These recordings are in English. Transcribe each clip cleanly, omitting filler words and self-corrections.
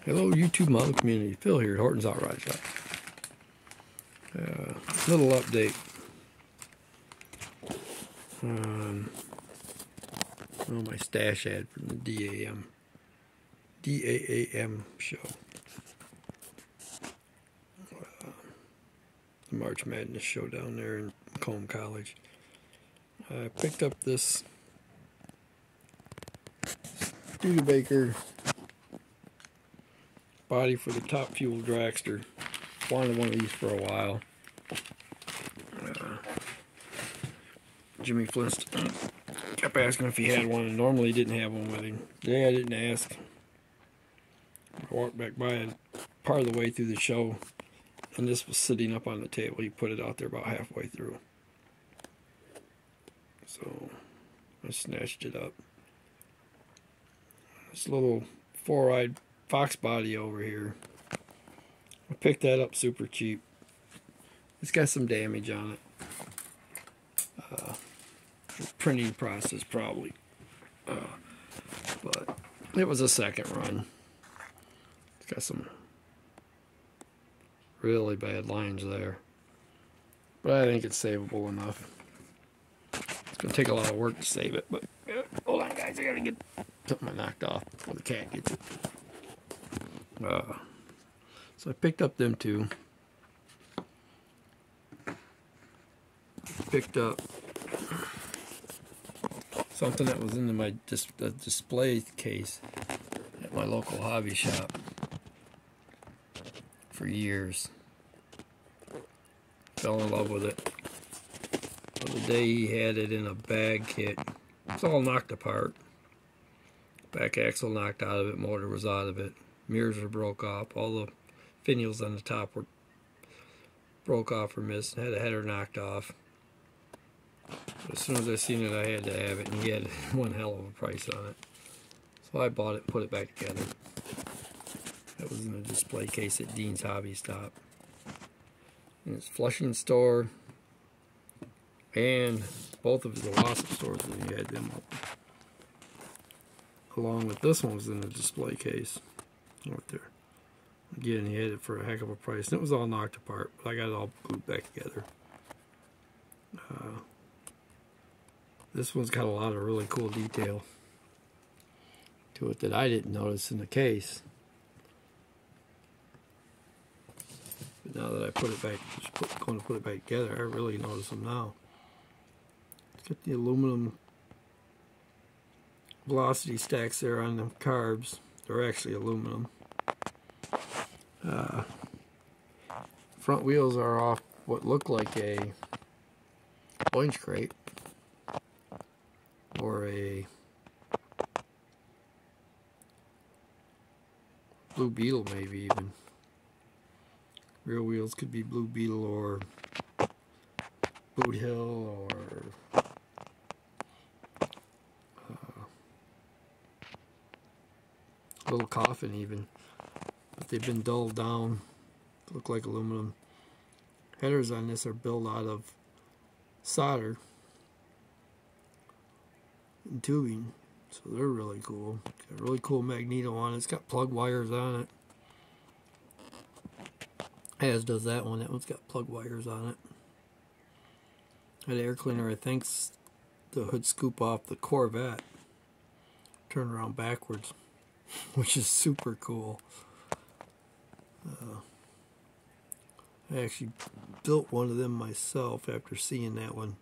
Hello YouTube model community, Phil here at Horton's Hot Rod Shop. Little update on my stash ad from the d.a.a.m show. The March Madness show down there in Macomb College. I picked up this Studebaker body for the top fuel dragster. Wanted one of these for a while. Jimmy Flintstone kept asking if he had one, and normally he didn't have one with him. Today I didn't ask. I walked back by it part of the way through the show, and this was sitting up on the table. He put it out there about halfway through. So I snatched it up. This little four-eyed fox body over here. I picked that up super cheap. It's got some damage on it. Printing process probably. But it was a second run. It's got some really bad lines there. But I think it's savable enough. It's going to take a lot of work to save it, but hold on guys, I got to get something I knocked off before the cat gets it. So I picked up them two. Picked up something that was in my display case at my local hobby shop for years. Fell in love with it. The other day he had it in a bag kit. It's all knocked apart. Back axle knocked out of it, motor was out of it. Mirrors were broke off. All the finials on the top were broke off or missed. Had a header knocked off. As soon as I seen it, I had to have it, and he had one hell of a price on it. So I bought it and put it back together. That was in a display case at Dean's Hobby Stop. In his Flushing store, and both of the Wasp stores that he had them up. Along with this one was in the display case. Right there. Again, he had it for a heck of a price. And it was all knocked apart, but I got it all glued back together. This one's got a lot of really cool detail to it that I didn't notice in the case. But now that I put it back, going to put it back together, I really notice them now. It's got the aluminum velocity stacks there on the carbs. They're actually aluminum. Front wheels are off what looked like a orange crate or a Blue Beetle, maybe even. Rear wheels could be Blue Beetle or Boot Hill or Little Coffin even. But they've been dulled down. Look like aluminum. Headers on this are built out of solder and tubing, so they're really cool. Got a really cool magneto on it. It's got plug wires on it, as does that one. That one's got plug wires on it. That air cleaner, I think's the hood scoop off the Corvette. Turn around backwards, which is super cool. I actually built one of them myself after seeing that one.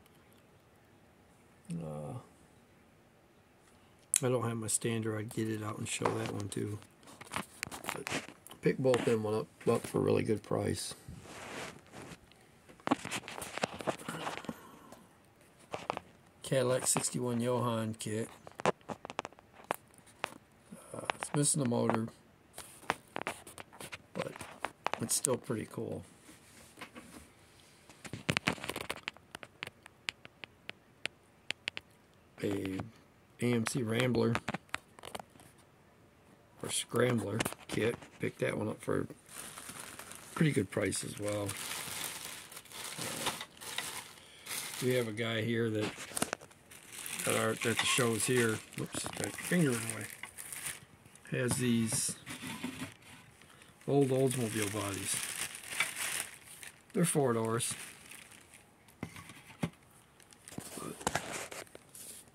I don't have my stander. I'd get it out and show that one too. But pick both them one up for a really good price. Cadillac 61 Johan kit. It's missing a motor, but it's still pretty cool. A AMC Rambler or Scrambler kit. Picked that one up for a pretty good price as well. We have a guy here that at the shows here. Whoops, got your finger in the way. Has these Old Oldsmobile bodies. They're 4 doors.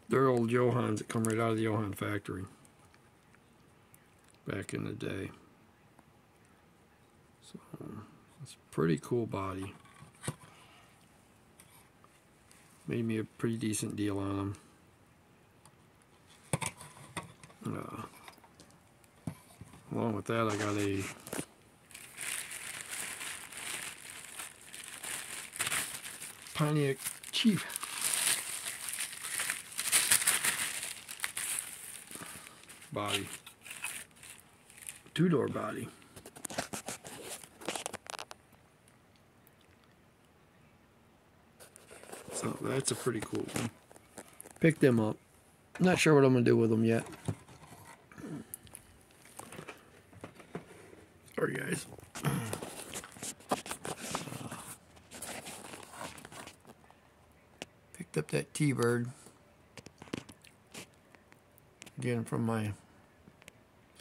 They're old Johans that come right out of the Johan factory back in the day. So it's a pretty cool body. Made me a pretty decent deal on them. Along with that, I got a Pontiac Chief body, 2-door body. So that's a pretty cool one. Picked them up. Not sure what I'm going to do with them yet. Sorry guys. Picked up that T-Bird. Again from my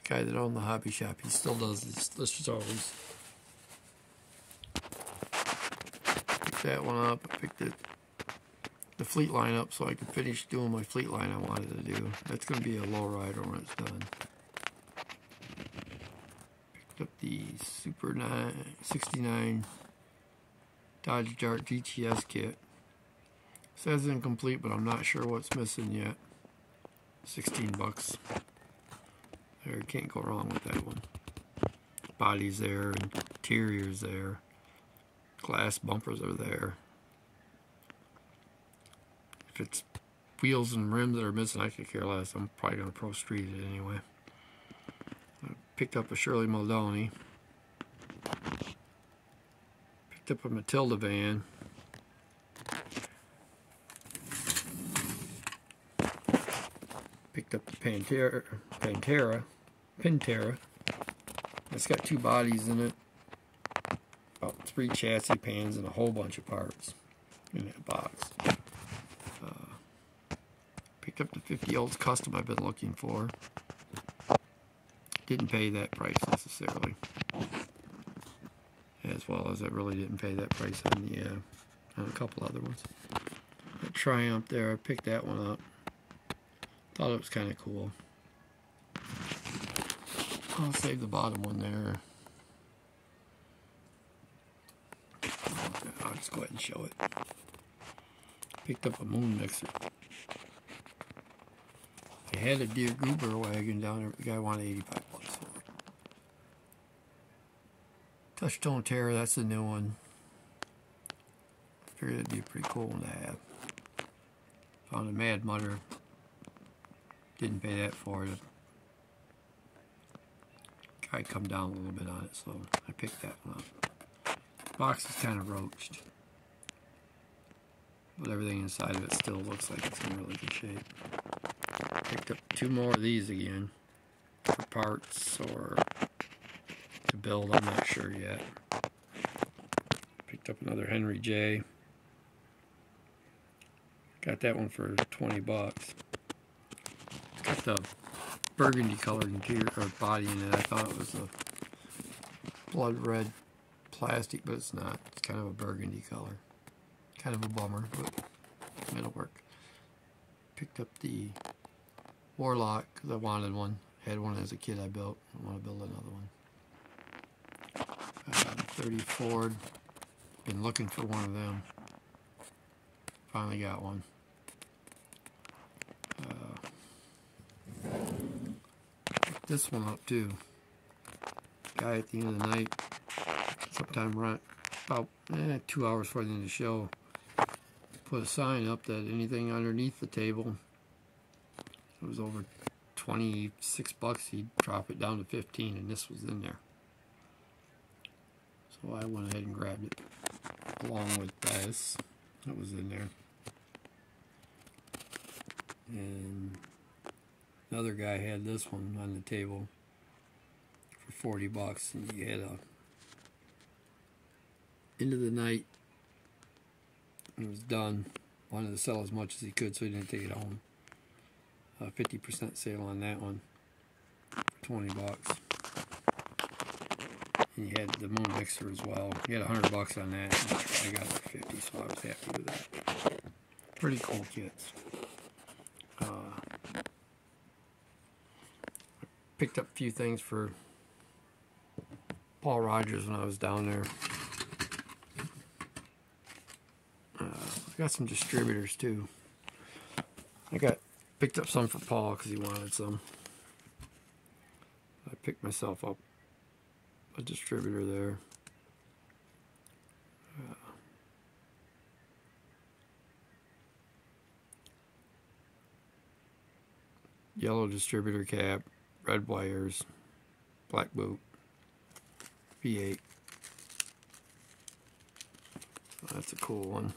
guy that owned the hobby shop. He still does this always. Picked that one up. I picked the fleet line up so I could finish doing my fleet line I wanted to do. That's going to be a lowrider when it's done. Picked up the Super 69 Dodge Dart GTS kit. Says incomplete, but I'm not sure what's missing yet. 16 bucks. There, can't go wrong with that one. Body's there, interior's there, glass bumpers are there. If it's wheels and rims that are missing, I could care less. I'm probably going to Pro Street it anyway. I picked up a Shirley Muldowney. Picked up a Matilda van. Picked up the Pantera. It's got 2 bodies in it, about 3 chassis pans, and a whole bunch of parts in that box. Picked up the 50 Olds Custom I've been looking for. Didn't pay that price necessarily, as well as I really didn't pay that price on a couple other ones. That Triumph there, I picked that one up. Thought it was kind of cool. I'll save the bottom one there. I'll just go ahead and show it. Picked up a moon mixer. I had a Deere Goober wagon down there. The guy wanted 85 bucks for it. Touchtone Terror, that's the new one. Figured it'd be a pretty cool one to have. Found a Mad Mutter. Didn't pay that for it. Guy come down a little bit on it, so I picked that one up. Box is kind of roached, but everything inside of it still looks like it's in really good shape. Picked up 2 more of these again for parts or to build. I'm not sure yet. Picked up another Henry J. Got that one for 20 bucks. Got the burgundy colored interior or body in it. I thought it was a blood red plastic, but it's not. It's kind of a burgundy color. Kind of a bummer, but it'll work. Picked up the Warlock because I wanted one. Had one as a kid I built. I want to build another one. 30 Ford. Been looking for one of them. Finally got one. This one up too. Guy at the end of the night, sometime around about 2 hours before the end of the show, put a sign up that anything underneath the table, it was over 26 bucks, he'd drop it down to 15, and this was in there. So I went ahead and grabbed it along with this that was in there. And another guy had this one on the table for 40 bucks, and he had a end of the night. It was done. Wanted to sell as much as he could, so he didn't take it home. 50% sale on that one for 20 bucks. And you had the moon mixer as well. You had $100 on that. I got it for 50, so I was happy with that. Pretty cool kits. Picked up a few things for Paul Rogers when I was down there. I got some distributors too. Picked up some for Paul because he wanted some. I picked myself up a distributor there. Yellow distributor cap, red wires, black boot, V8. That's a cool one.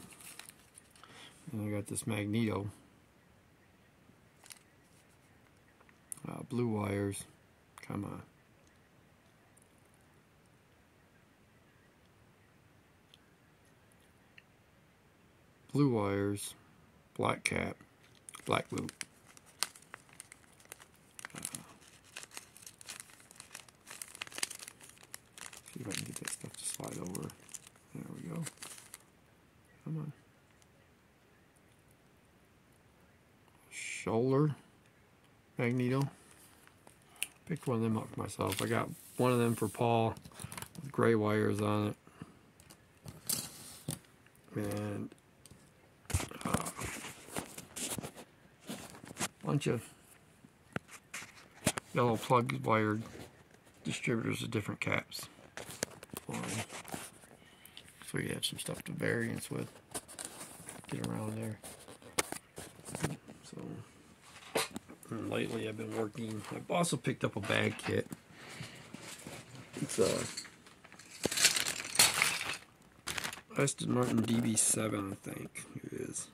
And I got this magneto. Blue wires. Come on. Blue wires, black cap, black boot. See if I can get that stuff to slide over. There we go. Come on. Shoulder magneto. Picked one of them up myself. I got one of them for Paul with gray wires on it. And bunch of yellow plug wired distributors with different caps. So you have some stuff to variance with. Get around there. So and lately I've been working. I've also picked up a bag kit. It's Aston Martin DB7, I think it is.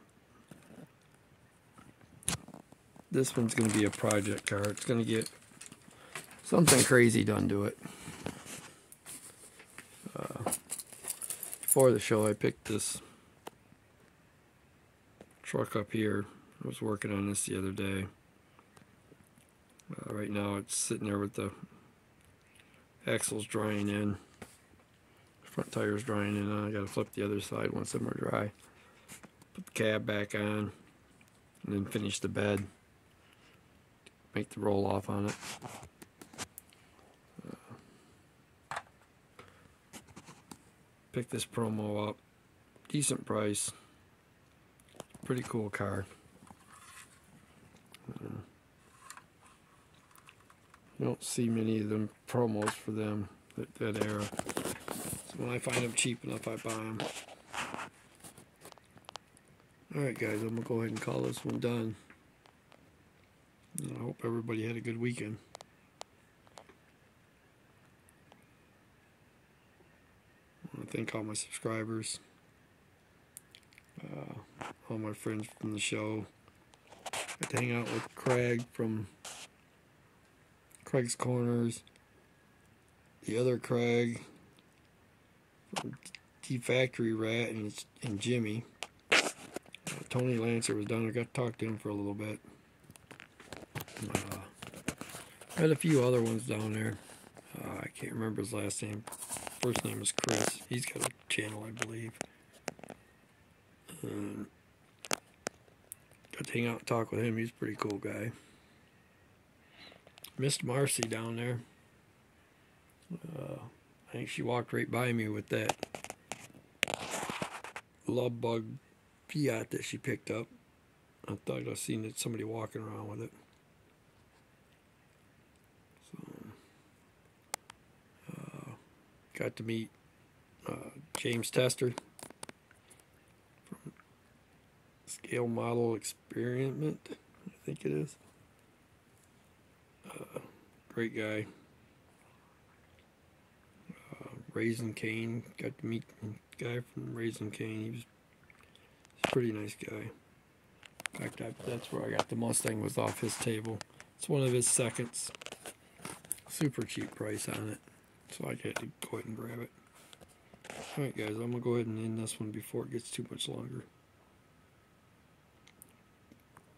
This one's going to be a project car. It's going to get something crazy done to it. Before the show, I picked this truck up here. I was working on this the other day. Right now it's sitting there with the axles drying in. Front tires drying in. I got to flip the other side once them are dry. Put the cab back on. And then finish the bed. Make the roll off on it. Pick this promo up. Decent price. Pretty cool car. You don't see many of them promos for them that era. So when I find them cheap enough, I buy them. Alright guys, I'm going to go ahead and call this one done. And I hope everybody had a good weekend. I want to thank all my subscribers. All my friends from the show. Got to hang out with Kreg from Kreg's Corners, the other Kreg from D.A.a.m Rat and Jimmy. Tony Lancer was down there. Got to talk to him for a little bit. Had a few other ones down there. I can't remember his last name. First name is Chris. He's got a channel, I believe. Got to hang out and talk with him. He's a pretty cool guy. Missed Marcy down there. I think she walked right by me with that love bug Fiat that she picked up. I thought I seen somebody walking around with it. So, got to meet James Tester from ScaleModelExperiment, I think it is. Great guy. Raising Cane, got to meet the guy from Raising Cane. He was a pretty nice guy. In fact, that's where I got the Mustang, was off his table. It's one of his seconds. Super cheap price on it. So I had to go ahead and grab it. Alright guys, I'm going to go ahead and end this one before it gets too much longer.